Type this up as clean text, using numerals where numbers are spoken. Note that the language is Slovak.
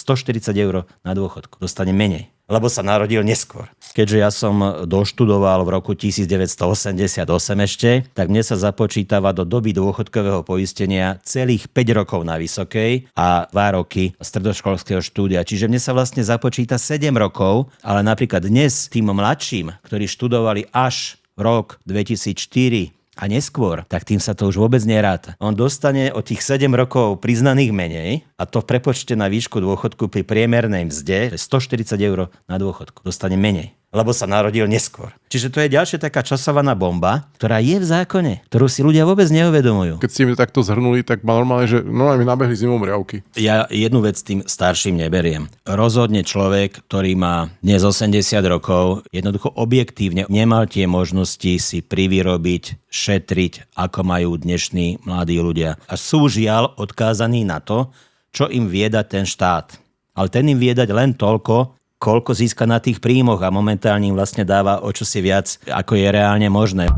140 eur na dôchodku. Dostane menej, lebo sa narodil neskôr. Keďže ja som doštudoval v roku 1988 ešte, tak mne sa započítava do doby dôchodkového poistenia celých 5 rokov na vysokej a 2 roky stredoškolského štúdia. Čiže mne sa vlastne započíta 7 rokov, ale napríklad dnes tým mladším, ktorí študovali až rok 2004 a neskôr, tak tým sa to už vôbec neráta. On dostane o tých 7 rokov priznaných menej a to v prepočte na výšku dôchodku pri priemernej mzde 140 eur na dôchodku. Dostane menej, lebo sa narodil neskôr. Čiže to je ďalšia taká časovaná bomba, ktorá je v zákone, ktorú si ľudia vôbec neuvedomujú. Keď ste mi takto zhrnuli, tak ma normálne, že mi nabehli zimomriavky. Ja jednu vec tým starším neberiem. Rozhodne človek, ktorý má dnes 80 rokov, jednoducho objektívne nemal tie možnosti si privyrobiť, šetriť, ako majú dnešní mladí ľudia. A sú žiaľ odkázaní na to, čo im vie dať ten štát. Ale ten im vie dať len toľko, koľko získa na tých príjmoch a momentálne im vlastne dáva o čosi viac, ako je reálne možné.